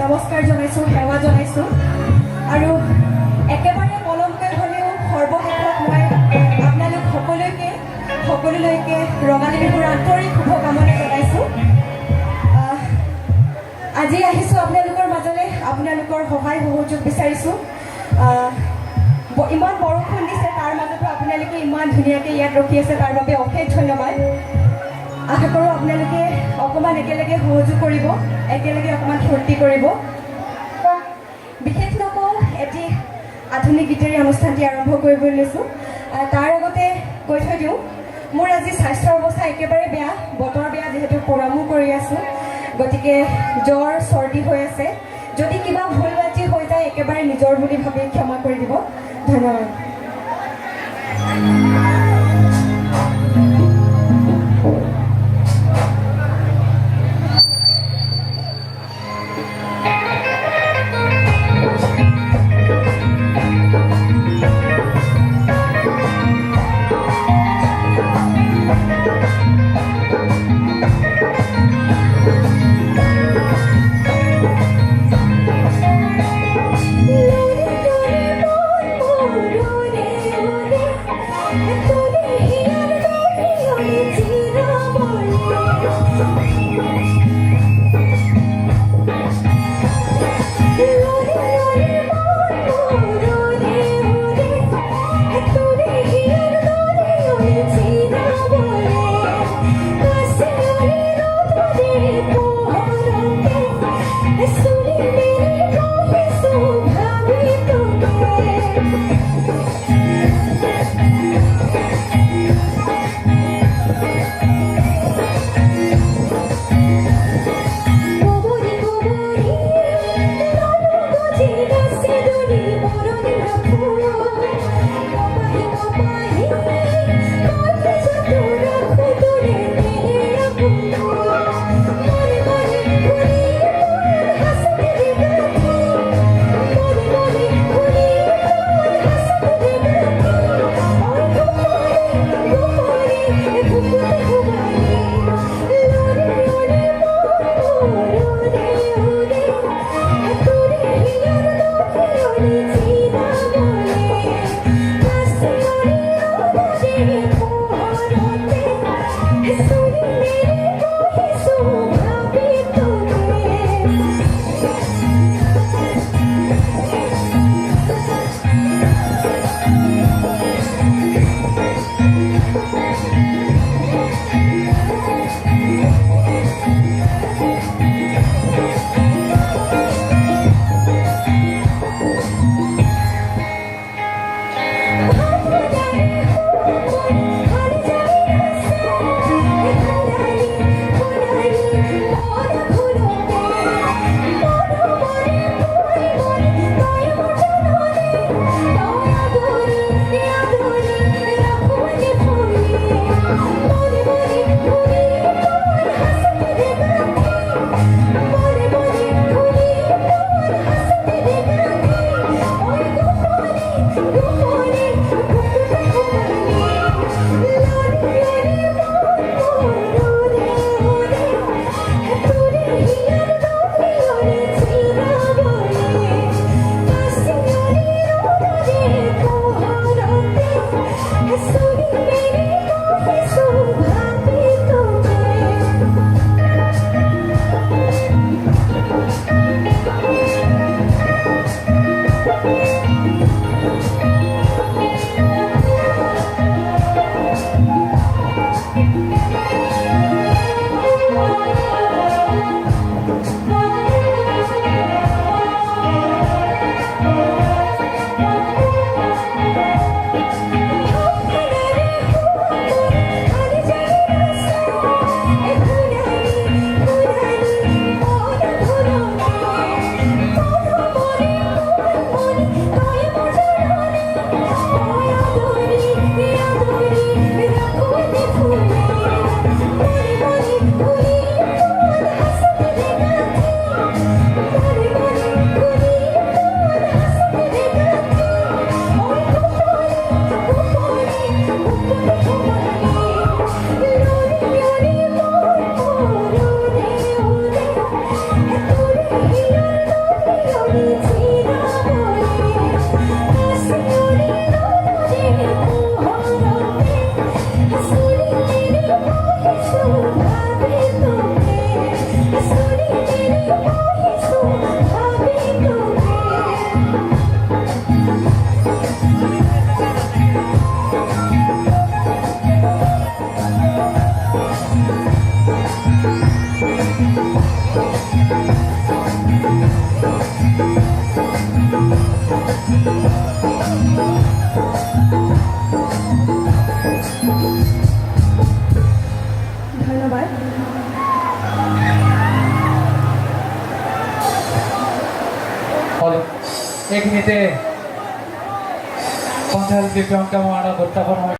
নমস্কাৰ জনাইছোঁ, সেৱা জনাইছোঁ আৰু একেবাৰে পলমকৈ হ'লেও সৰ্বশেষত মই আপোনালোক সকলোলৈকে ৰঙালী বিহুৰ আন্তৰিক শুভকামনা জনাইছোঁ। আজি আহিছোঁ আপোনালোকৰ মাজলৈ, আপোনালোকৰ সহায় সহযোগ বিচাৰিছোঁ। ইমান বৰষুণ দিছে, তাৰ মাজতো আপোনালোকে ইমান ধুনীয়াকৈ ইয়াত ৰখি আছে, তাৰ বাবে অশেষ ধন্যবাদ। আশা কৰোঁ আপোনালোকে অকণমান একেলগে সহযোগ কৰিব, একেলগে অকণমান ফূৰ্তি কৰিব। বিশেষ নকওঁ, এটি আধুনিক গীতেৰে অনুষ্ঠানটি আৰম্ভ কৰিবলৈ লৈছোঁ। তাৰ আগতে কৈ থৈ দিওঁ, মোৰ আজি স্বাস্থ্যৰ অৱস্থা একেবাৰে বেয়া, বতৰ বেয়া, যিহেতু প্ৰগ্ৰামো কৰি আছোঁ, গতিকে জ্বৰ চৰ্দি হৈ আছে। যদি কিবা ভুল বাজি হৈ যায় একেবাৰে নিজৰ বুলি ভাবি ক্ষমা কৰি দিব। ধন্যবাদ। ধন্যবাদ। এইখিনিতে পঞ্চায়ত প্ৰিয়ংকা মৰাণক উত্থাপন